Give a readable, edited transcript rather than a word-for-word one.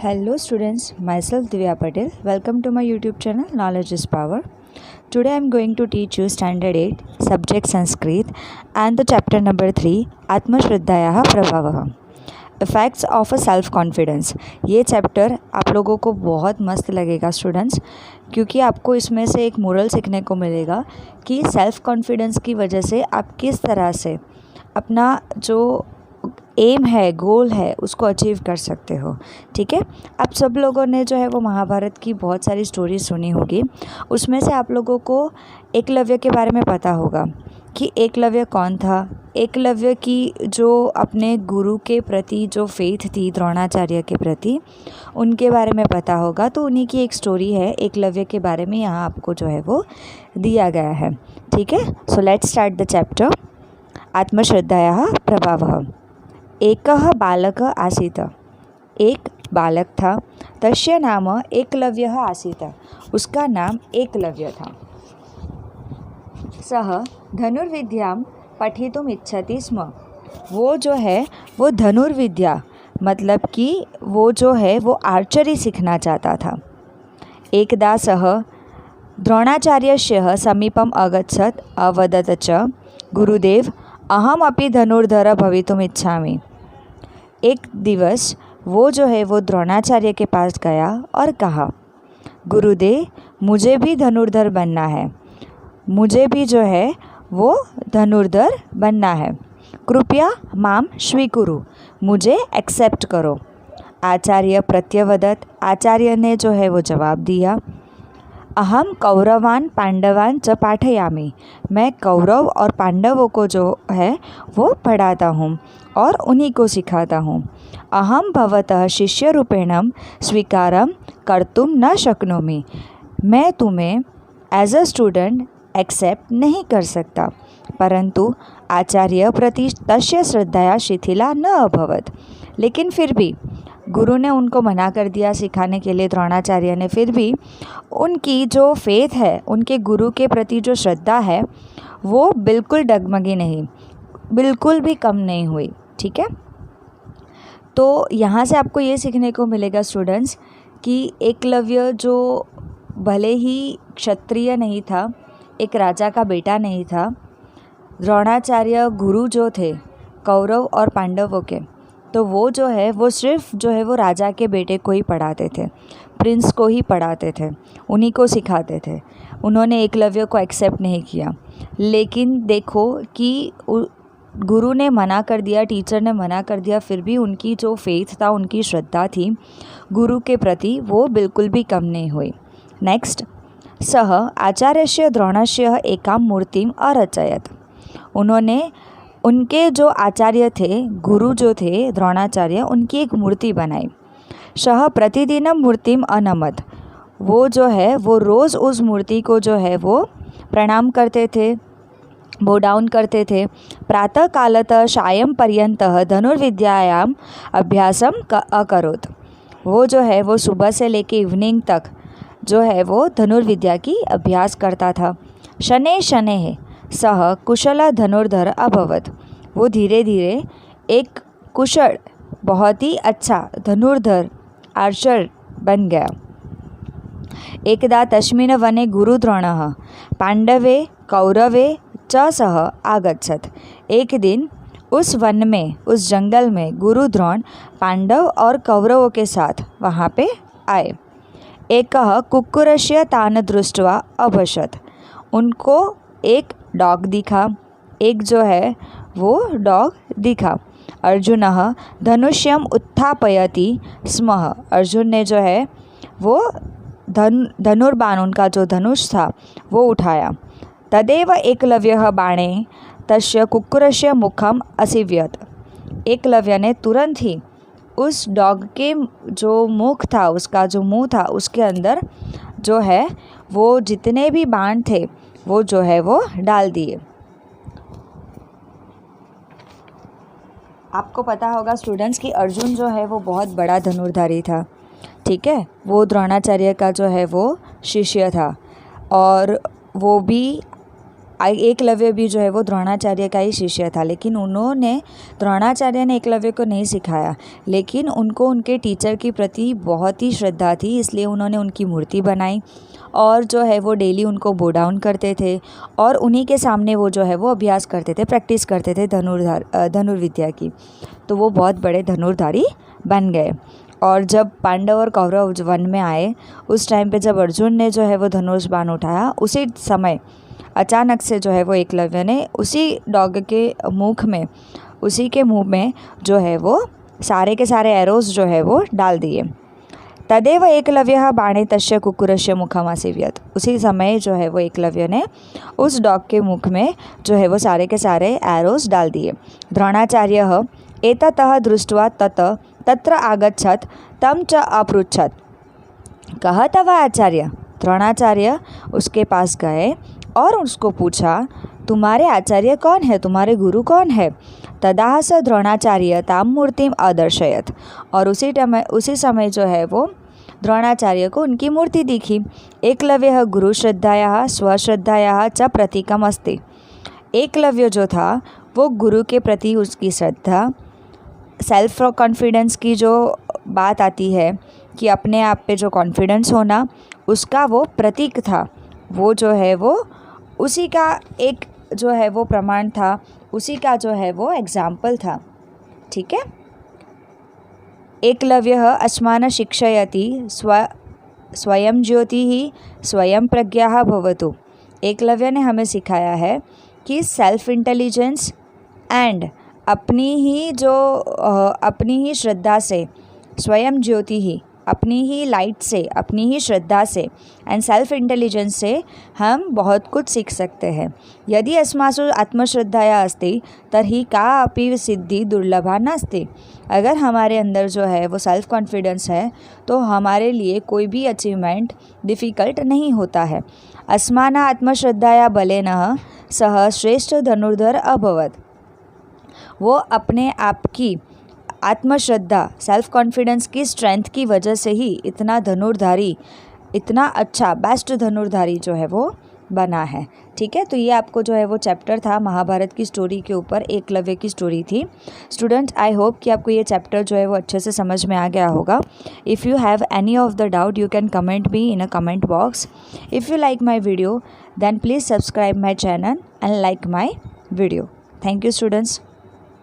Hello students, myself Divya Patel. Welcome to my YouTube channel Knowledge is Power. Today I am going to teach you Standard 8 Subject Sanskrit and the chapter number 3 Atma Shraddhayaha Prabhavah. Effects of a Self Confidence. ये chapter आप लोगों को बहुत मस्त लगेगा students, क्योंकि आपको इसमें से एक मोरल सीखने को मिलेगा कि सेल्फ कॉन्फिडेंस की वजह से आप किस तरह से अपना जो एम है, गोल है, उसको अचीव कर सकते हो। ठीक है, आप सब लोगों ने जो है वो महाभारत की बहुत सारी स्टोरी सुनी होगी। उसमें से आप लोगों को एकलव्य के बारे में पता होगा कि एकलव्य कौन था। एकलव्य की जो अपने गुरु के प्रति जो फेथ थी, द्रोणाचार्य के प्रति, उनके बारे में पता होगा। तो उन्हीं की एक स्टोरी है एकलव्य के बारे में, यहाँ आपको जो है वो दिया गया है। ठीक है, so let's start the chapter. आत्मश्रद्धायाः प्रभावः। एकः बालकः आसीत्। एक बालक था। तस्य नाम एकलव्यः आसीत्। उसका नाम एकलव्य था। सः धनुर्विद्यां पठितुम् इच्छति स्म। वो जो है वो धनुर्विद्या मतलब कि वो जो है वो आर्चरी सीखना चाहता था। एकदा सः द्रोणाचार्यस्य समीपम् अगच्छत् अवदत् च गुरुदेव अहमपि धनुर्धर भवितुम् इच्छामि। एक दिवस वो जो है वो द्रोणाचार्य के पास गया और कहा, गुरुदेव मुझे भी धनुर्धर बनना है, मुझे भी जो है वो धनुर्धर बनना है, कृपया माम स्वीकुरु, मुझे एक्सेप्ट करो। आचार्य प्रत्यवदत्, आचार्य ने जो है वो जवाब दिया, अहम कौरवान पांडवान च पाठयामि, मैं कौरव और पांडवों को जो है वो पढ़ाता हूँ और उन्हीं को सिखाता हूँ। अहम भवतः शिष्य रूपेण स्वीकारं कर्तुं न शक्नोमि, मैं तुम्हें एज अ स्टूडेंट एक्सेप्ट नहीं कर सकता। परंतु आचार्य प्रति तस्य श्रद्धाया शिथिला न अभवत्, लेकिन फिर भी गुरु ने उनको मना कर दिया सिखाने के लिए। द्रोणाचार्य ने फिर भी उनकी जो फेथ है, उनके गुरु के प्रति जो श्रद्धा है, वो बिल्कुल डगमगी नहीं, बिल्कुल भी कम नहीं हुई। ठीक है, तो यहाँ से आपको ये सीखने को मिलेगा स्टूडेंट्स कि एकलव्य जो भले ही क्षत्रिय नहीं था, एक राजा का बेटा नहीं था, द्रोणाचार्य गुरु जो थे कौरव और पांडवों के, तो वो जो है वो सिर्फ जो है वो राजा के बेटे को ही पढ़ाते थे, प्रिंस को ही पढ़ाते थे, उन्हीं को सिखाते थे। उन्होंने एकलव्य को एक्सेप्ट नहीं किया। लेकिन देखो कि गुरु ने मना कर दिया, टीचर ने मना कर दिया, फिर भी उनकी जो फेथ था, उनकी श्रद्धा थी गुरु के प्रति, वो बिल्कुल भी कम नहीं हुई। नेक्स्ट, सः आचार्यस्य द्रोणस्य एकां मूर्तिम् अरचयत्। उन्होंने उनके जो आचार्य थे, गुरु जो थे द्रोणाचार्य, उनकी एक मूर्ति बनाई। सः प्रतिदिनं मूर्तिम् अनमत्। वो जो है वो रोज़ उस मूर्ति को जो है वो प्रणाम करते थे, बो डाउन करते थे। प्रातः कालतः सायं पर्यन्तः धनुर्विद्यायाम् अभ्यासं अकरोत्। वो जो है वो सुबह से लेके इवनिंग तक जो है वो धनुर्विद्या की अभ्यास करता था। शनैः शनैः सः कुशल धनुर्धर अभवत्। वो धीरे धीरे एक कुशल, बहुत ही अच्छा धनुर्धर आर्चर बन गया। एकदा तस्मिन् वने गुरुद्रोणः पांडवे कौरवे च सह आगच्छत्। एक दिन उस वन में, उस जंगल में गुरु द्रोण पांडव और कौरवों के साथ वहाँ पे आए। एकः कुक्कुरस्य तान् दृष्ट्वा अभषत्। उनको एक डॉग दिखा, एक जो है वो डॉग दिखा। अर्जुनः धनुष्यम् उत्थापयति स्म। अर्जुन ने जो है वो धनुर्बाण, उनका जो धनुष था वो उठाया। तदेव एकलव्यः बाणे तस्य कुक्कुरस्य मुखम् असीव्यत्। एकलव्य ने तुरंत ही उस डॉग के जो मुख था, उसका जो मुंह था, उसके अंदर जो है वो जितने भी बाण थे वो जो है वो डाल दिए। आपको पता होगा स्टूडेंट्स कि अर्जुन जो है वो बहुत बड़ा धनुर्धारी था। ठीक है, वो द्रोणाचार्य का जो है वो शिष्य था और वो भी एकलव्य भी जो है वो द्रोणाचार्य का ही शिष्य था, लेकिन द्रोणाचार्य ने एकलव्य को नहीं सिखाया, लेकिन उनको उनके टीचर के प्रति बहुत ही श्रद्धा थी, इसलिए उन्होंने उनकी मूर्ति बनाई और जो है वो डेली उनको बो डाउन करते थे और उन्हीं के सामने वो जो है वो अभ्यास करते थे, प्रैक्टिस करते थे धनुर्विद्या की। तो वो बहुत बड़े धनुर्धारी बन गए। और जब पांडव और कौरव वन में आए, उस टाइम पे जब अर्जुन ने जो है वो धनुष बाण उठाया, उसी समय अचानक से जो है वो एकलव्य ने उसी डॉग के उसी के मुंह में जो है वो सारे के सारे एरोस जो है वो डाल दिए। तदेव एकलव्य बाणे तस्य कुक्कुरस्य मुखमासीव्यत। उसी समय जो है वो एकलव्य ने उस डॉग के मुख में जो है वो सारे के सारे एरोस डाल दिए। द्रोणाचार्य एततः दृष्ट्वा तत्र आगच्छत तं च अपृच्छत, कह तव आचार्य। द्रोणाचार्य उसके पास गए और उसको पूछा, तुम्हारे आचार्य कौन है, तुम्हारे गुरु कौन है। तदाह स द्रोणाचार्य ताम मूर्तिम अदर्शयत। और उसी समय जो है वो द्रोणाचार्य को उनकी मूर्ति दिखी। एकलव्य गुरु श्रद्धाया स्वश्रद्धाया च प्रतीकम अस्ति। एकलव्य जो था वो गुरु के प्रति उसकी श्रद्धा, सेल्फ कॉन्फिडेंस की जो बात आती है कि अपने आप पे जो कॉन्फिडेंस होना, उसका वो प्रतीक था। वो जो है वो उसी का एक जो है वो प्रमाण था, उसी का जो है वो एग्जाम्पल था। ठीक है। एकलव्य अस्मान् शिक्षयति स्वयं ज्योतिः स्वयं प्रज्ञा भवतु। एकलव्य ने हमें सिखाया है कि सेल्फ इंटेलिजेंस एंड अपनी ही श्रद्धा से, स्वयं ज्योति ही, अपनी ही लाइट से, अपनी ही श्रद्धा से एंड सेल्फ इंटेलिजेंस से हम बहुत कुछ सीख सकते हैं। यदि अस्मासु आत्मश्रद्धाया अस्ति तर्हि का अपि सिद्धि दुर्लभा नास्ति। अगर हमारे अंदर जो है वो सेल्फ कॉन्फिडेंस है तो हमारे लिए कोई भी अचीवमेंट डिफ़िकल्ट नहीं होता है। अस्माना आत्मश्रद्धाया बलेन सह श्रेष्ठ धनुर्धर अभवत्। वो अपने आप की आत्मश्रद्धा, सेल्फ कॉन्फिडेंस की स्ट्रेंथ की वजह से ही इतना अच्छा बेस्ट धनुर्धारी जो है वो बना है। ठीक है। तो ये आपको जो है वो चैप्टर था महाभारत की स्टोरी के ऊपर, एकलव्य की स्टोरी थी। स्टूडेंट्स, आई होप कि आपको ये चैप्टर जो है वो अच्छे से समझ में आ गया होगा। If you have any of the doubt you can comment me in a comment box. If you like my video then please subscribe my channel and like my video. Thank you students.